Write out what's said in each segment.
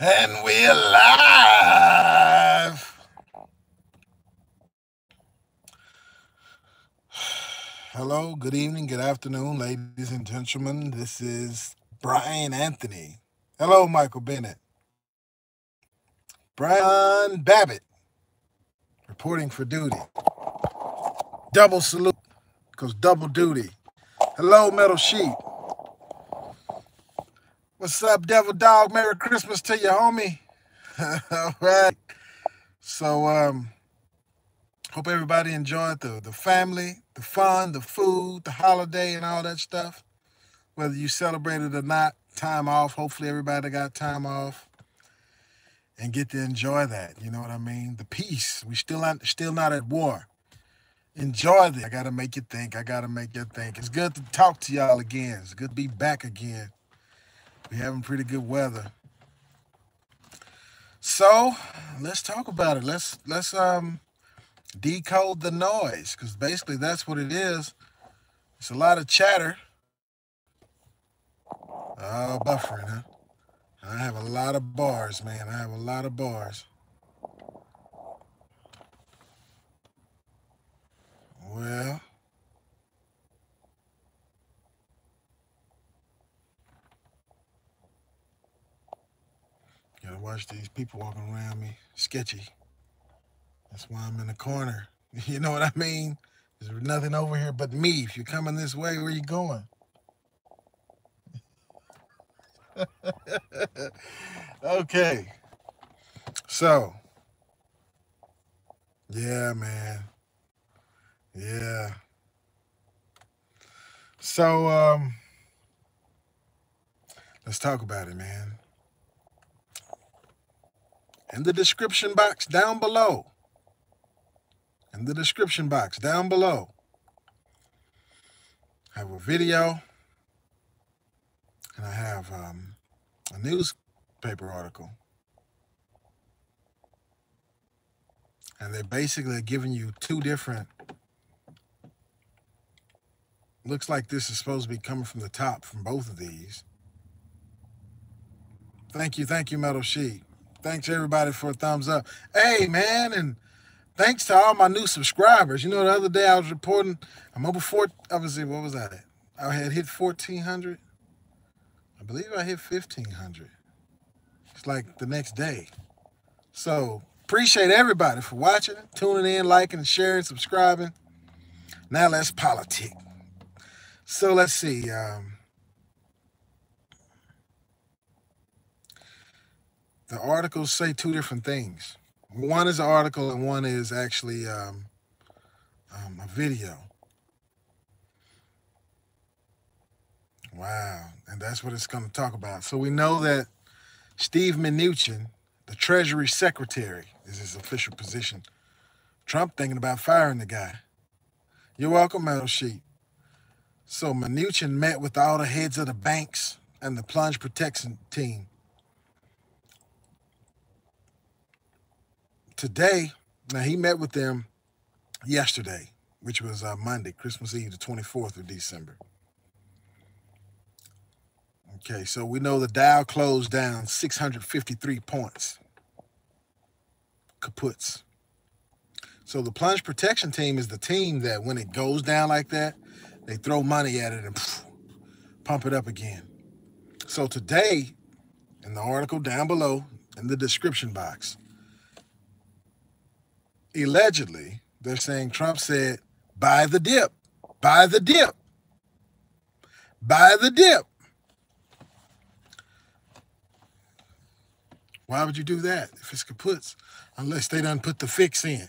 And we're live. Hello, good evening, good afternoon, ladies and gentlemen. This is Brian Anthony. Hello, Michael Bennett. Brian Babbitt, reporting for duty. Double salute, because double duty. Hello, Metal Sheep. What's up, Devil Dog? Merry Christmas to you, homie. All right. So, hope everybody enjoyed the family, the fun, the food, the holiday, and all that stuff. Whether you celebrated or not, time off. Hopefully everybody got time off and get to enjoy that. You know what I mean? The peace. We still not at war. Enjoy this. I gotta make you think. It's good to talk to y'all again. It's good to be back again. We're having pretty good weather. So let's talk about it. Let's decode the noise, because basically that's what it is. It's a lot of chatter. Oh, buffering, huh? I have a lot of bars, man. I have a lot of bars. Well, gotta watch these people walking around me. Sketchy. That's why I'm in the corner. You know what I mean? There's nothing over here but me. If you're coming this way, where are you going? Okay. So, yeah, man. Yeah. So, let's talk about it, man. In the description box down below. I have a video, and I have a newspaper article. And they're basically giving you two different. Looks like this is supposed to be coming from the top from both of these. Thank you, Metal Sheep. Thanks everybody for a thumbs up. Hey, man, and thanks to all my new subscribers. You know, the other day I was reporting, I'm over obviously, what was that? I had hit 1,400. I believe I hit 1,500. It's like the next day. So appreciate everybody for watching, tuning in, liking, sharing, subscribing. Now let's politic. So let's see. The articles say two different things. One is an article and one is actually a video. Wow. And that's what it's going to talk about. So we know that Steve Mnuchin, the Treasury Secretary, is his official position. Trump thinking about firing the guy. You're welcome, Metal Sheep. So Mnuchin met with all the heads of the banks and the plunge protection team. Today, now he met with them yesterday, which was Monday, Christmas Eve, the 24th of December. Okay, so we know the Dow closed down 653 points. Kaputs. So the plunge protection team is the team that when it goes down like that, they throw money at it and pump it up again. So today, in the article down below, in the description box, allegedly, they're saying Trump said, buy the dip, buy the dip, buy the dip. Why would you do that if it's kaputs? Unless they done put the fix in.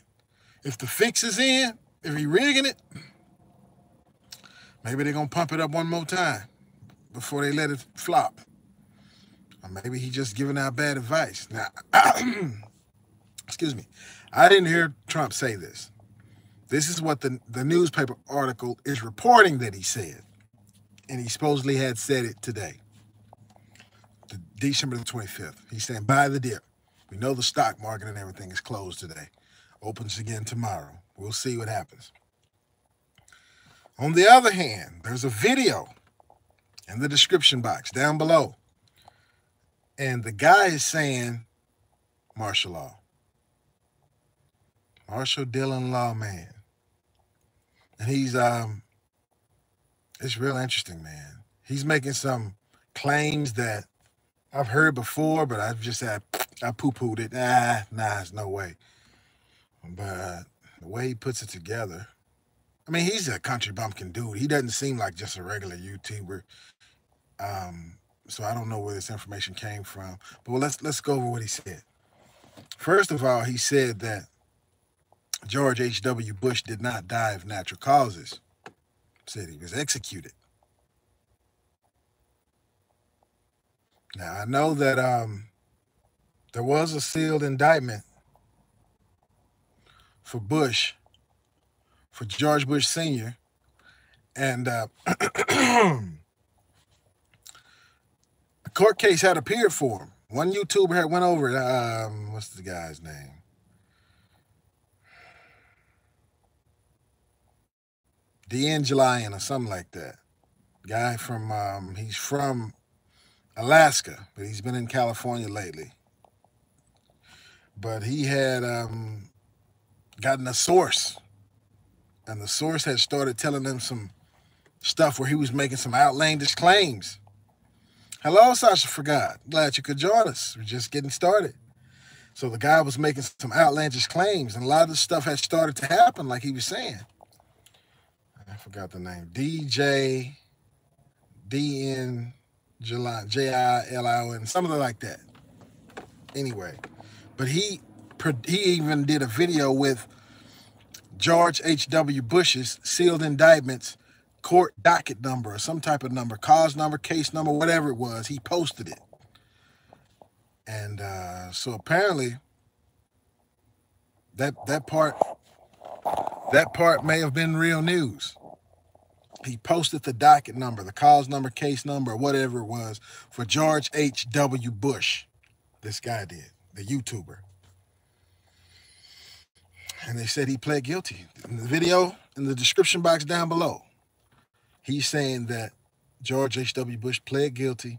If the fix is in, if he rigging it, maybe they're going to pump it up one more time before they let it flop. Or maybe he just giving out bad advice. Now, excuse me. I didn't hear Trump say this. This is what the newspaper article is reporting that he said. And he supposedly had said it today, December the 25th. He's saying, buy the dip. We know the stock market and everything is closed today. Opens again tomorrow. We'll see what happens. On the other hand, there's a video in the description box down below. And the guy is saying martial law. Martial Dillon Law man. And it's real interesting, man. He's making some claims that I've heard before, but I've just said I poo-pooed it. Nah, there's no way. But the way he puts it together, I mean, he's a country bumpkin dude. He doesn't seem like just a regular YouTuber. So I don't know where this information came from. But let's go over what he said. First of all, he said that George H.W. Bush did not die of natural causes. Said he was executed. Now I know that there was a sealed indictment for Bush, for George Bush Sr., and the court case had appeared for him. One YouTuber had went over it. What's the guy's name? D'Angelion or something like that. Guy from he's from Alaska, but he's been in California lately. But he had gotten a source, and the source had started telling them some stuff where he was making some outlandish claims. Hello, Sasha Forgot. Glad you could join us. We're just getting started. So the guy was making some outlandish claims, and a lot of the stuff had started to happen, like he was saying. I forgot the name. DJ DN JILION, something like that. Anyway, but he even did a video with George H.W. Bush's sealed indictments, court docket number or some type of number, cause number, case number, whatever it was. He posted it. And so apparently that part may have been real news. He posted the docket number, the cause number, case number, or whatever it was for George H.W. Bush. This guy did, the YouTuber. And they said he pled guilty. In the video, in the description box down below, he's saying that George H.W. Bush pled guilty.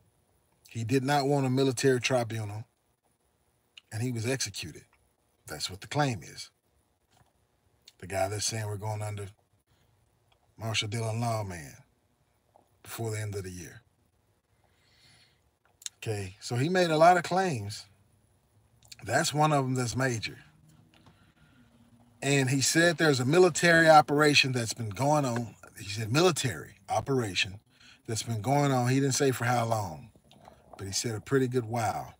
He did not want a military tribunal, and he was executed. That's what the claim is. The guy that's saying we're going under Martial Dillon Law man before the end of the year. Okay, so he made a lot of claims. That's one of them that's major. And he said there's a military operation that's been going on. He said military operation that's been going on. He didn't say for how long, but he said a pretty good while.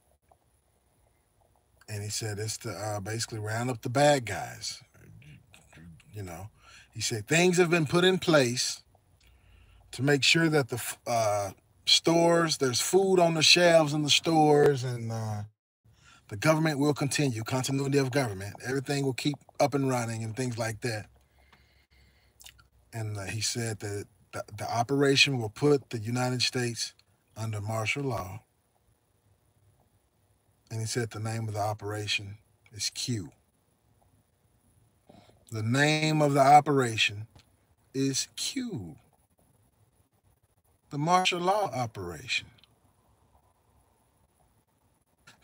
And he said it's to basically round up the bad guys. You know, he said things have been put in place to make sure that the stores, there's food on the shelves in the stores, and the government will continue, continuity of government. Everything will keep up and running and things like that. And he said that the operation will put the United States under martial law. And he said the name of the operation is Q. The name of the operation is Q. The martial law operation.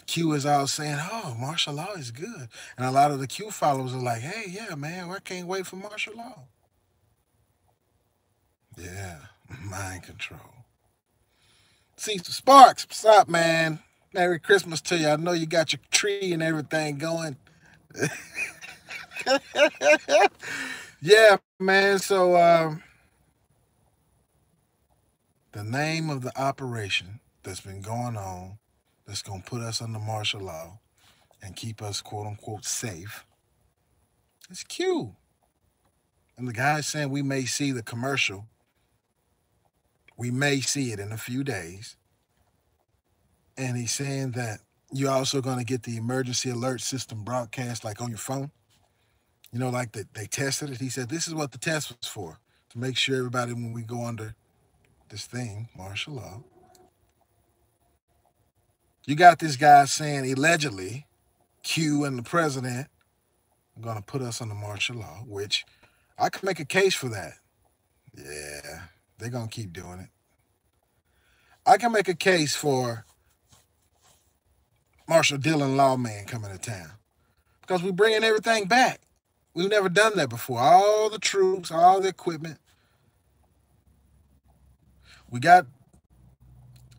Q is out saying, oh, martial law is good. And a lot of the Q followers are like, hey, yeah, man, I can't wait for martial law. Yeah, mind control. See, Sparks, what's up, man? Merry Christmas to you. I know you got your tree and everything going. Yeah, man. So the name of the operation that's been going on that's going to put us under martial law and keep us, quote unquote, safe is Q. And the guy's saying we may see the commercial. We may see it in a few days. And he's saying that you're also going to get the emergency alert system broadcast like on your phone. You know, like they tested it. He said this is what the test was for, to make sure everybody, when we go under this thing, martial law. You got this guy saying allegedly Q and the president are going to put us under martial law, which I could make a case for that. Yeah, they're going to keep doing it. I can make a case for Marshall Dillon lawman coming to town. Because we're bringing everything back. We've never done that before. All the troops, all the equipment. We got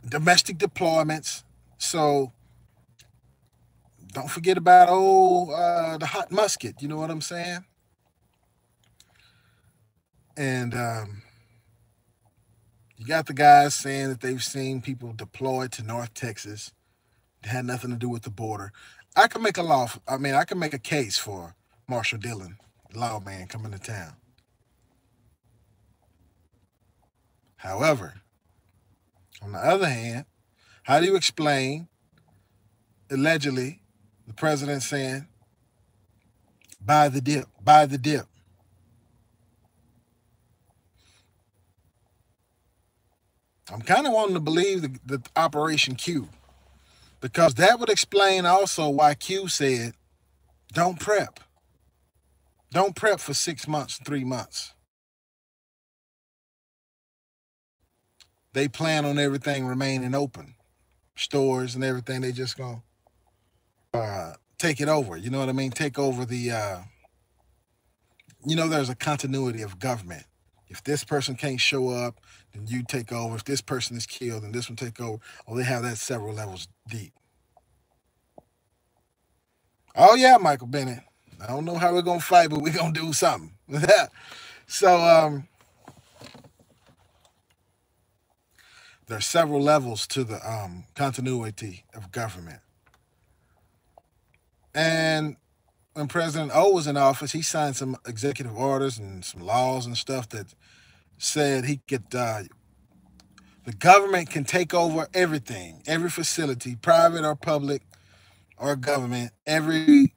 domestic deployments. So don't forget about the hot musket. You know what I'm saying? And you got the guys saying that they've seen people deployed to North Texas. It had nothing to do with the border. I can make a case for Marshall Dillon, lawman, coming to town. However, on the other hand, how do you explain, allegedly, the president saying, buy the dip, buy the dip? I'm kind of wanting to believe the Operation Q, because that would explain also why Q said, don't prep. Don't prep for 6 months, 3 months. They plan on everything remaining open. Stores and everything, they just going to take it over. You know what I mean? Take over the, there's a continuity of government. If this person can't show up, then you take over. If this person is killed, then this one take over. Or they have that several levels deep. Oh, yeah, Michael Bennett. I don't know how we're going to fight, but we're going to do something. So there's several levels to the continuity of government. And when President O was in office, he signed some executive orders and some laws and stuff that said he could, the government can take over everything, every facility, private or public or government, every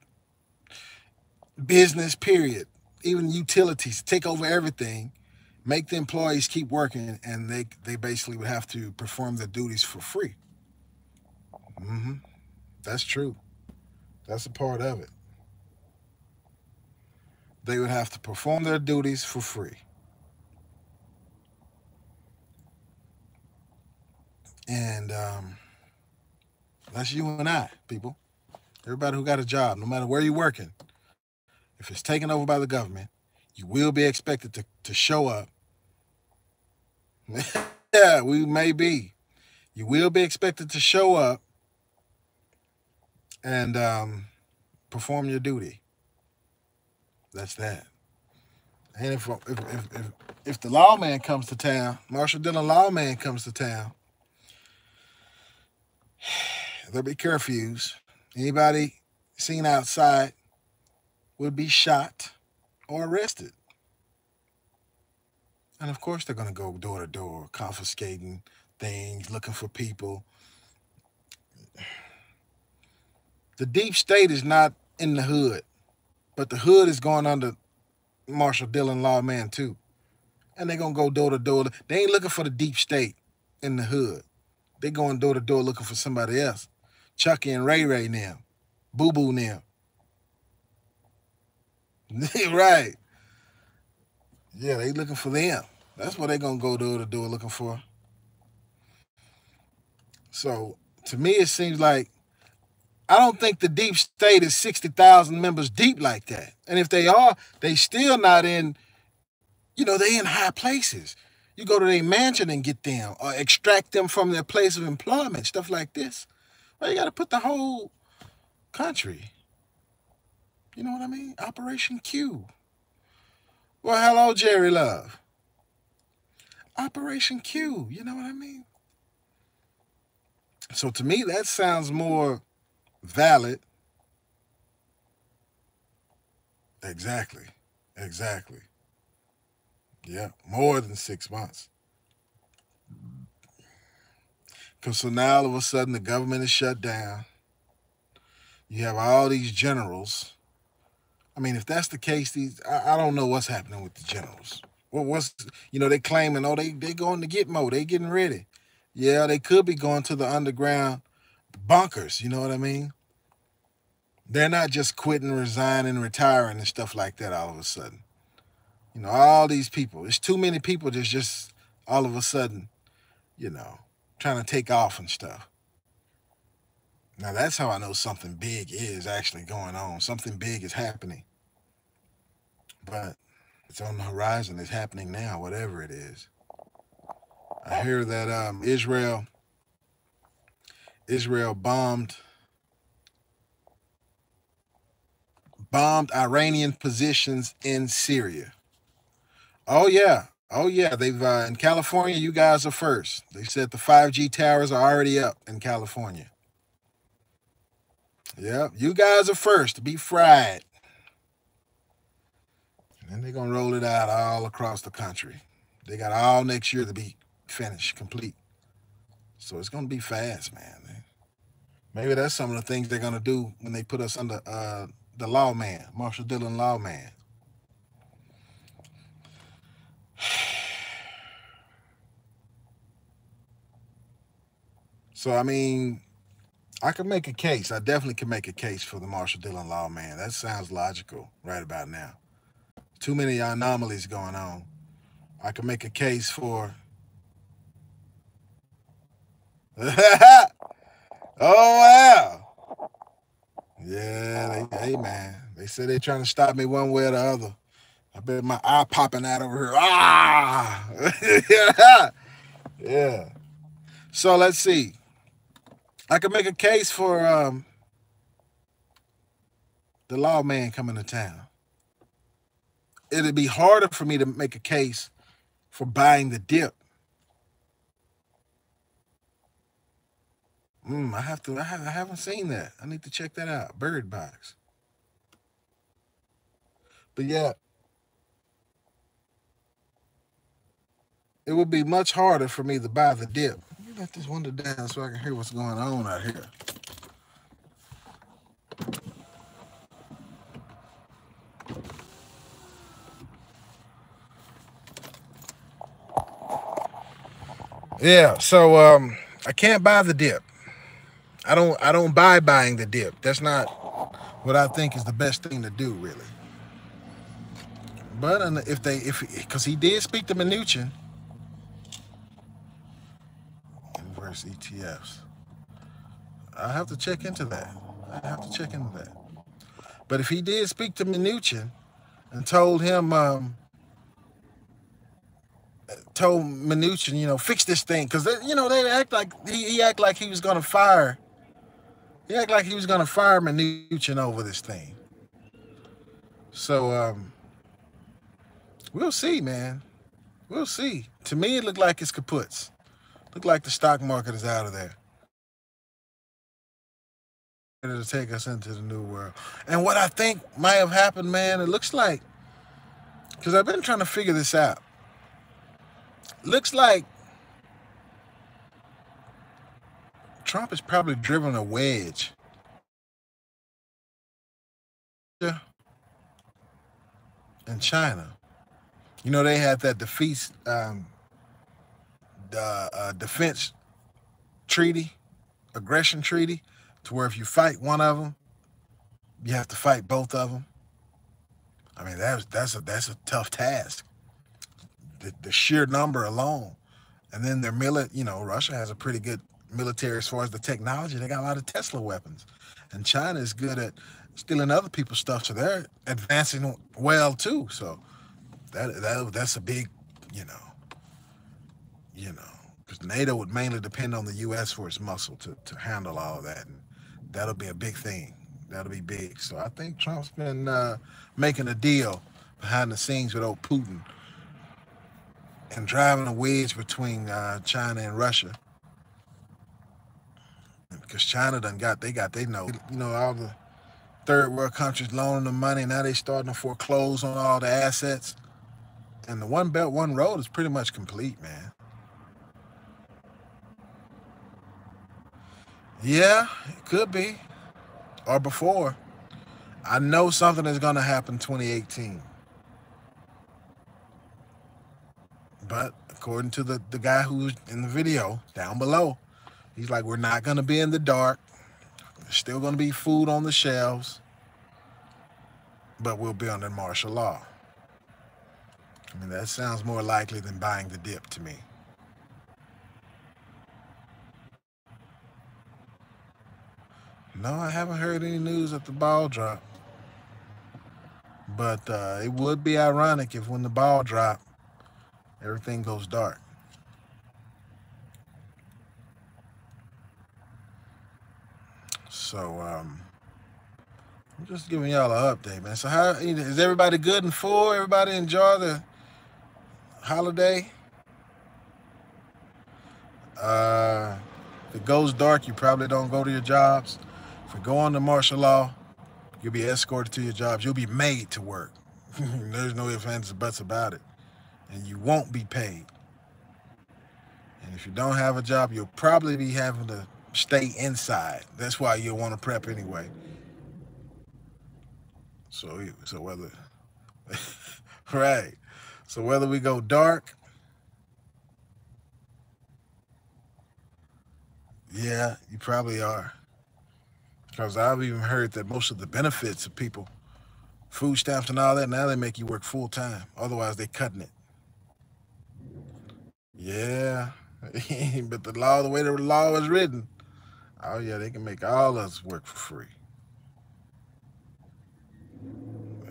business, period, even utilities, take over everything, make the employees keep working, and they basically would have to perform their duties for free. That's true. That's a part of it. They would have to perform their duties for free. And that's you and I, people. Everybody who got a job, no matter where you're working, if it's taken over by the government, you will be expected to show up. Yeah, we may be. You will be expected to show up and perform your duty. That's that. And if the lawman comes to town, Marshall Dillon lawman comes to town, there'll be curfews. Anybody seen outside would be shot or arrested. And of course they're going to go door to door, confiscating things, looking for people. The deep state is not in the hood, but the hood is going under Marshall Dillon lawman too. And they're going to go door to door. They ain't looking for the deep state in the hood. They going door to door looking for somebody else. Chucky and Ray Ray now. Boo Boo now. Right. Yeah, they looking for them. That's what they going to go door to door looking for. So, to me, it seems like I don't think the deep state is 60,000 members deep like that. And if they are, they still not in, they in high places. You go to their mansion and get them or extract them from their place of employment, stuff like this. Well, you got to put the whole country. You know what I mean? Operation Q. Well, hello, Jerry Love. Operation Q. You know what I mean? So to me, that sounds more valid. Exactly. Yeah, more than 6 months. Because so now all of a sudden the government is shut down. You have all these generals. I mean, if that's the case, I don't know what's happening with the generals. They claiming, they going to Gitmo, they getting ready. Yeah, they could be going to the underground bunkers, you know what I mean? They're not just quitting, resigning, retiring and stuff like that all of a sudden. All these people. It's too many people that's just all of a sudden, trying to take off and stuff. Now that's how I know something big is actually going on. Something big is happening. But it's on the horizon. It's happening now, whatever it is. I hear that Israel bombed Iranian positions in Syria. Oh yeah. Oh yeah. They've in California, you guys are first. They said the 5G towers are already up in California. Yep, you guys are first to be fried. And they're gonna roll it out all across the country. They got all next year to be finished, complete. So it's gonna be fast, man. Maybe that's some of the things they're gonna do when they put us under the lawman, Marshall Dillon lawman. So I mean, I could make a case. I definitely can make a case for the Marshall Dillon lawman. That sounds logical right about now. Too many anomalies going on. I can make a case for. Oh wow. Yeah, hey man. They said they're trying to stop me one way or the other. I bet my eye popping out over here. Ah, yeah, yeah. So let's see. I can make a case for the lawman coming to town. It'd be harder for me to make a case for buying the dip. I have to. I haven't seen that. I need to check that out. Bird Box. But yeah, it would be much harder for me to buy the dip. Let me let this window down so I can hear what's going on out here. Yeah, so I can't buy the dip. I don't buy buying the dip. That's not what I think is the best thing to do, really. But because he did speak to Mnuchin, inverse ETFs. I have to check into that. I have to check into that. But if he did speak to Mnuchin and told Mnuchin, fix this thing, because they act like he act like he was gonna fire. He act like he was gonna fire Mnuchin over this thing. So we'll see, man. We'll see. To me, it looked like it's kaputs. Look like the stock market is out of there. To take us into the new world. And what I think might have happened, man, it looks like, because I've been trying to figure this out. Looks like Trump has probably driven a wedge in China. They had that defense treaty, aggression treaty, to where if you fight one of them, you have to fight both of them. I mean, that's a tough task. The sheer number alone, and then their Russia has a pretty good military as far as the technology. They got a lot of Tesla weapons, and China is good at stealing other people's stuff, so they're advancing well too. So that's a big, because NATO would mainly depend on the U.S. for its muscle to handle all of that, and that'll be a big thing. That'll be big. So I think Trump's been making a deal behind the scenes with old Putin and driving a wedge between China and Russia, because China got they know all the third world countries loaning them money. Now they starting to foreclose on all the assets, and the One Belt One Road is pretty much complete, man. Yeah, it could be, or before. I know something is going to happen 2018. But according to the guy who's in the video down below, he's like, we're not going to be in the dark. There's still going to be food on the shelves, but we'll be under martial law. I mean, that sounds more likely than buying the dip to me. No, I haven't heard any news of the ball drop. But it would be ironic if when the ball drop, everything goes dark. So I'm just giving y'all an update, man. So how is everybody good and full? Everybody enjoy the holiday? Uh, if it goes dark, you probably don't go to your jobs. If we go on to martial law, you'll be escorted to your jobs. You'll be made to work. There's no ifs, ands, or buts about it. And you won't be paid. And if you don't have a job, you'll probably be having to stay inside. That's why you'll want to prep anyway. So whether, right. So whether we go dark, yeah, you probably are. Because I've even heard that most of the benefits of people, food stamps and all that, now they make you work full time. Otherwise, they cutting it. Yeah. But the way the law is written, oh yeah, they can make all of us work for free.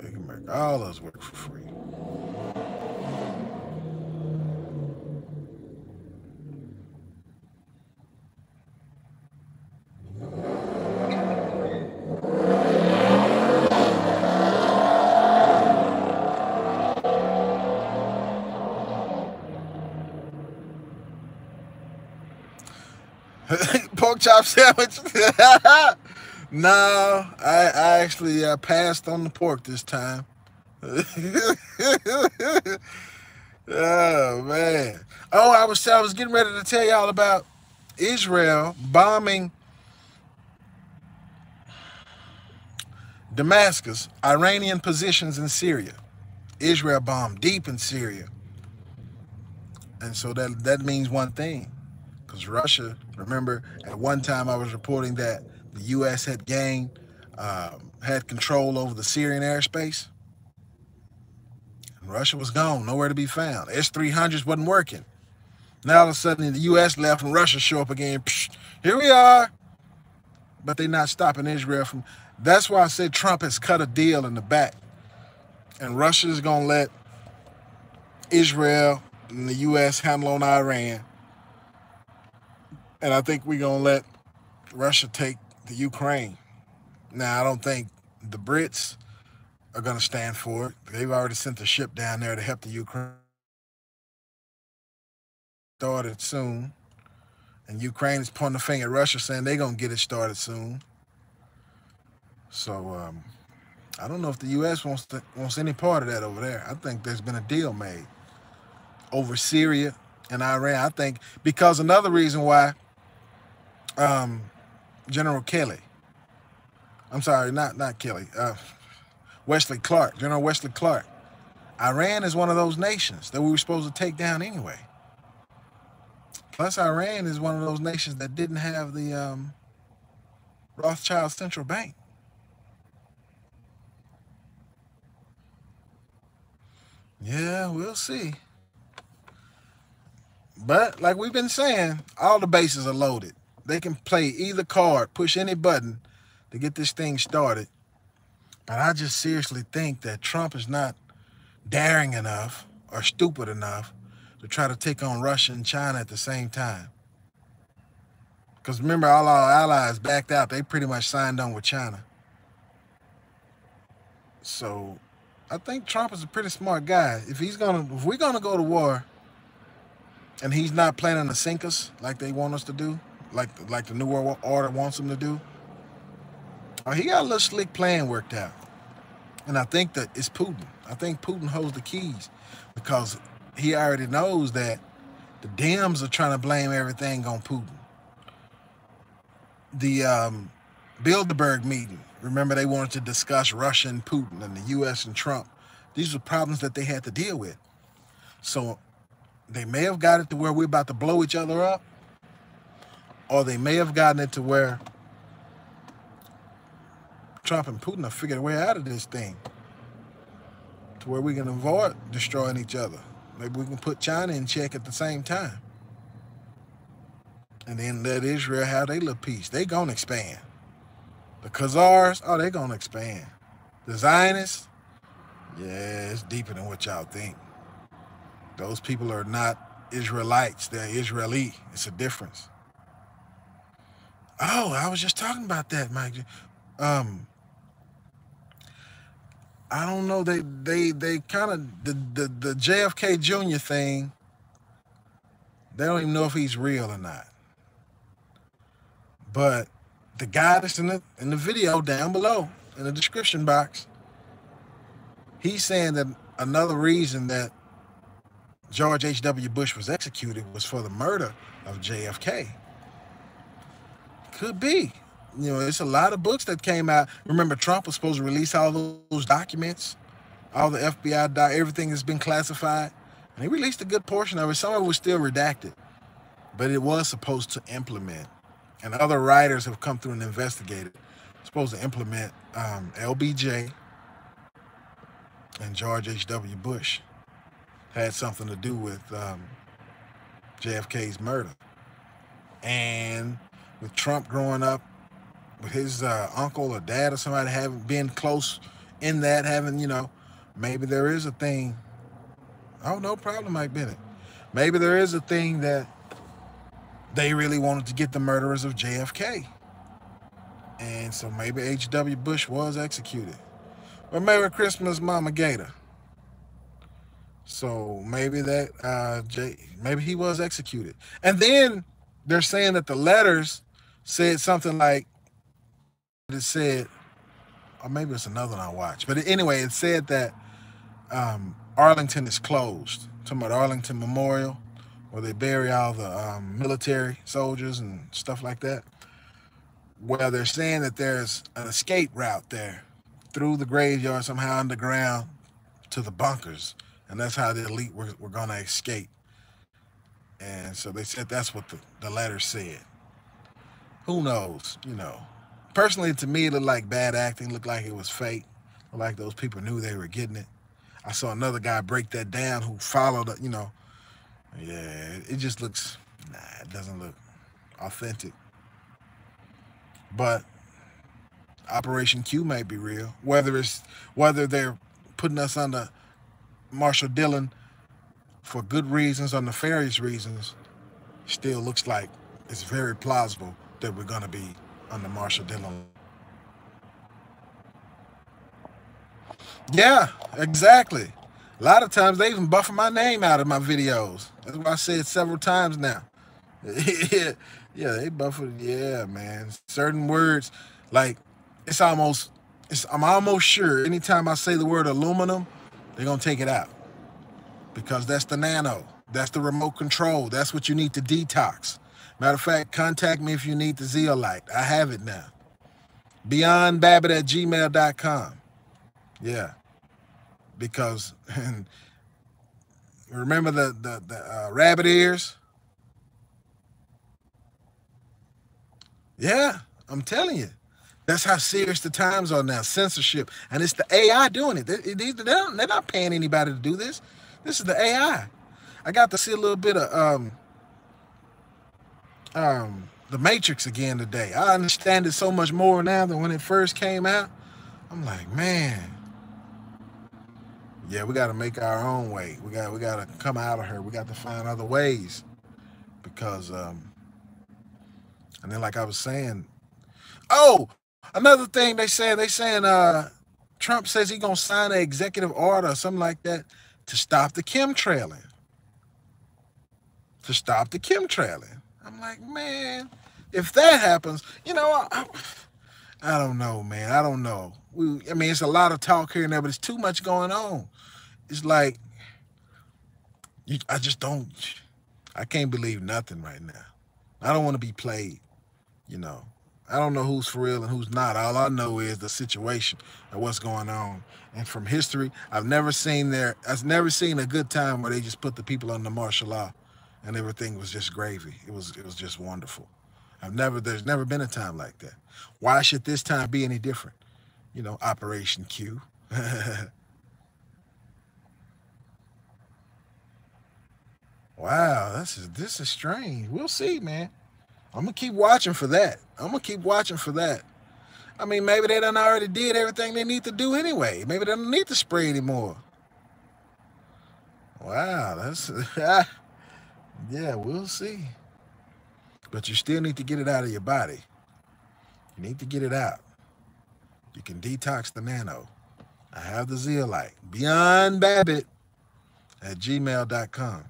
They can make all of us work for free. Pork chop sandwich. No, I actually passed on the pork this time. Oh man. Oh, I was getting ready to tell y'all about Israel bombing Damascus, Iranian positions in Syria. Israel bombed deep in Syria. And so that means one thing. Because Russia, remember, at one time I was reporting that the U.S. had had control over the Syrian airspace. And Russia was gone, nowhere to be found. S-300s wasn't working. Now all of a sudden the U.S. left and Russia show up again. Psh, here we are. But they're not stopping Israel from... That's why I said Trump has cut a deal in the back. And Russia is going to let Israel and the U.S. handle on Iran. And I think we're going to let Russia take the Ukraine. Now, I don't think the Brits are going to stand for it. They've already sent a ship down there to help the Ukraine. Started soon. And Ukraine is pointing the finger at Russia saying they're going to get it started soon. So, I don't know if the U.S. wants any part of that over there. I think there's been a deal made over Syria and Iran. I think because another reason why General Kelly, I'm sorry, not Kelly, Wesley Clark, General Wesley Clark, Iran is one of those nations that we were supposed to take down anyway. Plus, Iran is one of those nations that didn't have the Rothschild Central Bank. Yeah, we'll see. But like we've been saying, all the bases are loaded. They can play either card, push any button to get this thing started. But I just seriously think that Trump is not daring enough or stupid enough to try to take on Russia and China at the same time. Because remember, all our allies backed out. They pretty much signed on with China. So I think Trump is a pretty smart guy. If we're gonna go to war, and he's not planning to sink us like they want us to do, like the New World Order wants him to do, he got a little slick plan worked out. And I think that it's Putin. I think Putin holds the keys because he already knows that the Dems are trying to blame everything on Putin. The Bilderberg meeting, remember they wanted to discuss Russia and Putin and the U.S. and Trump. These were problems that they had to deal with. So they may have got it to where we're about to blow each other up, or they may have gotten it to where Trump and Putin have figured a way out of this thing to where we can avoid destroying each other. Maybe we can put China in check at the same time. And then let Israel have their little piece. They gonna expand. The Khazars, oh, they're going to expand. The Zionists, yeah, it's deeper than what y'all think. Those people are not Israelites. They're Israeli. It's a difference. Oh, I was just talking about that, Mike. Um, I don't know. They kind of the JFK Jr. thing. They don't even know if he's real or not. But the guy that's in the video down below in the description box, he's saying that another reason that George H.W. Bush was executed was for the murder of JFK. Could be. You know, it's a lot of books that came out. Remember, Trump was supposed to release all those documents, all the FBI, everything has been classified. And he released a good portion of it. Some of it was still redacted. But it was supposed to implement. And other writers have come through and investigated. Supposed to implement LBJ and George H.W. Bush had something to do with JFK's murder. And with Trump growing up, with his uncle or dad or somebody having been close in that, having, you know, maybe there is a thing. Oh, no problem, Mike Bennett. Maybe there is a thing that they really wanted to get the murderers of JFK. And so maybe H.W. Bush was executed. But Merry Christmas, Mama Gator. So maybe that maybe he was executed. And then they're saying that the letters said something like, it said, or maybe it's another one I watched. But anyway, it said that Arlington is closed. Talking about Arlington Memorial, where they bury all the military soldiers and stuff like that. Well, they're saying that there's an escape route there through the graveyard, somehow underground to the bunkers. And that's how the elite were going to escape. And so they said that's what the letter said. Who knows, you know. Personally, to me, it looked like bad acting. Looked like it was fake. Looked like those people knew they were getting it. I saw another guy break that down who followed, you know. Yeah, it just looks, it doesn't look authentic. But Operation Q may be real. Whether they're putting us under Marshall Dillon for good reasons or nefarious reasons, still looks like it's very plausible that we're going to be under Marshall Dillon. Yeah, exactly. A lot of times they even buffer my name out of my videos. That's why I said several times now. Yeah, they buffered. Yeah, man. Certain words, like I'm almost sure anytime I say the word aluminum, they're going to take it out. Because that's the nano. That's the remote control. That's what you need to detox. Matter of fact, contact me if you need the zeolite. I have it now. beyondbabbitt@gmail.com. Yeah. Because remember the rabbit ears? Yeah, I'm telling you. That's how serious the times are now. Censorship. And it's the AI doing it. They're not paying anybody to do this. This is the AI. I got to see a little bit of The Matrix again today. I understand it so much more now than when it first came out. I'm like, man. Yeah, we got to make our own way. We got to come out of her. We got to find other ways. Because and then like I was saying, oh, another thing they saying Trump says he's going to sign an executive order or something like that to stop the chemtrailing. To stop the chemtrailing. I'm like, man, if that happens, you know, I don't know, man. I don't know. I mean, it's a lot of talk here and there, but it's too much going on. It's like, I can't believe nothing right now. I don't want to be played, you know. I don't know who's for real and who's not. All I know is the situation and what's going on. And from history, I've never seen a good time where they just put the people under martial law and everything was just gravy. It was just wonderful. There's never been a time like that. Why should this time be any different? You know, Operation Q. Wow, this is strange. We'll see, man. I'm gonna keep watching for that. I mean, maybe they done already did everything they need to do anyway. Maybe they don't need to spray anymore. Wow, that's yeah, we'll see. But you still need to get it out of your body. You need to get it out. You can detox the nano. I have the zeolite. Beyondbabbitt at gmail.com.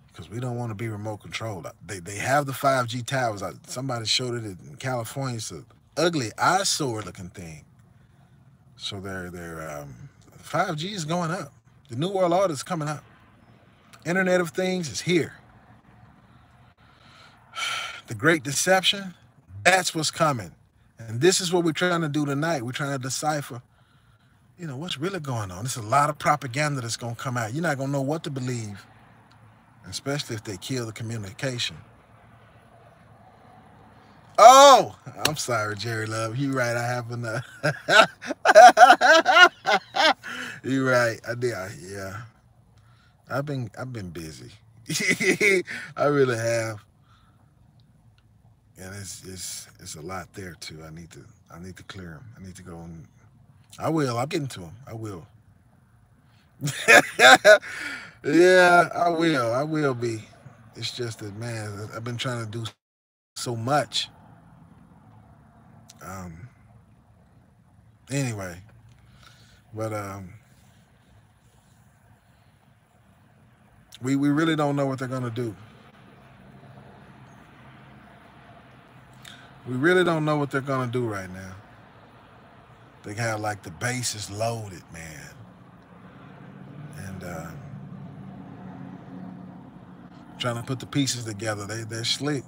Because we don't want to be remote controlled. They have the 5G towers. Somebody showed it in California. It's an ugly eyesore looking thing. So their 5G is going up. The New World Order is coming up. Internet of Things is here. The Great Deception, that's what's coming. And this is what we're trying to do tonight. We're trying to decipher, what's really going on. There's a lot of propaganda that's going to come out. You're not going to know what to believe, especially if they kill the communication. Oh, I'm sorry, Jerry Love. You're right. I haven't. You're right. I did. Yeah. I've been busy. I really have. And it's a lot there too. I need to clear them. I need to go and I will. I'm getting to them. I will. Yeah, I will. I will be. It's just that, man, I've been trying to do so much. Anyway, but we really don't know what they're gonna do. We really don't know what they're gonna do right now. They have like the bases loaded, man, and trying to put the pieces together. They're slick.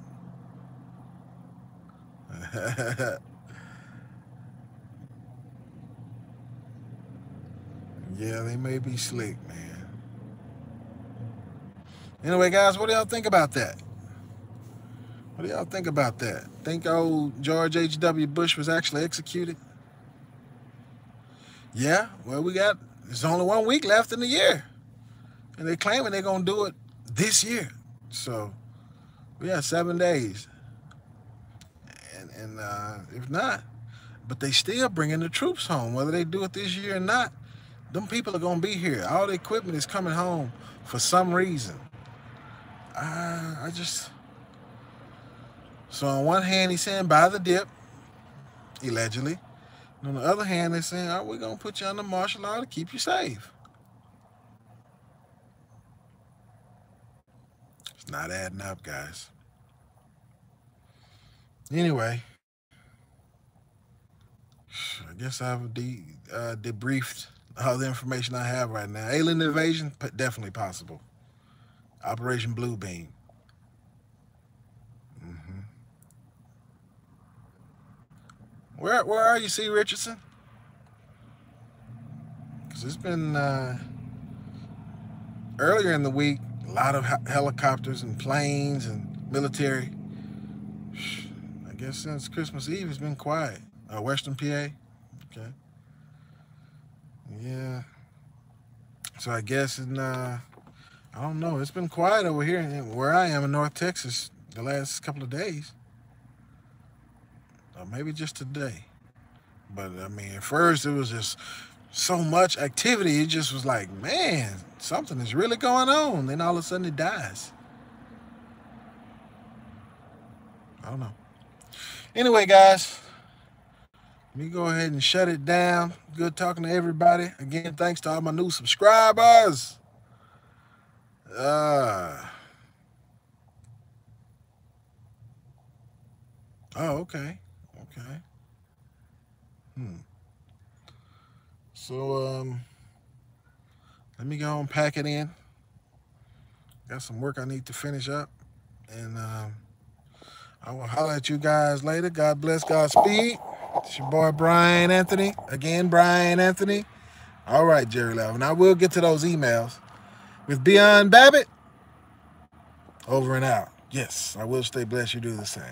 Yeah, they may be slick, man. Anyway, guys, what do y'all think about that? What do y'all think about that? Think old George H.W. Bush was actually executed? Yeah, well, there's only 1 week left in the year. And they're claiming they're going to do it this year. So, we have 7 days. And if not, but they still bringing the troops home, whether they do it this year or not. Them people are going to be here. All the equipment is coming home for some reason. So on one hand, he's saying buy the dip, allegedly. And on the other hand, they're saying, we're going to put you under martial law to keep you safe. It's not adding up, guys. Anyway, I guess I've debriefed all the information I have right now. Alien invasion, definitely possible. Operation Bluebeam. Where are you, C. Richardson? Because it's been earlier in the week, a lot of helicopters and planes and military. I guess since Christmas Eve, it's been quiet. Western PA. Okay. Yeah. So I guess I don't know. It's been quiet over here where I am in North Texas the last couple of days. Or maybe just today. But I mean, at first it was just so much activity. It just was like, man, something is really going on. Then all of a sudden it dies. I don't know. Anyway, guys, let me go ahead and shut it down. Good talking to everybody. Again, thanks to all my new subscribers. Oh, okay. Okay. So, let me go and pack it in. Got some work I need to finish up. And I will holler at you guys later. God bless, Godspeed. It's your boy, Brian Anthony. Again, Brian Anthony. All right, Jerry Love. And I will get to those emails with Beyond Babbitt. Over and out. Yes, I will stay blessed. You do the same.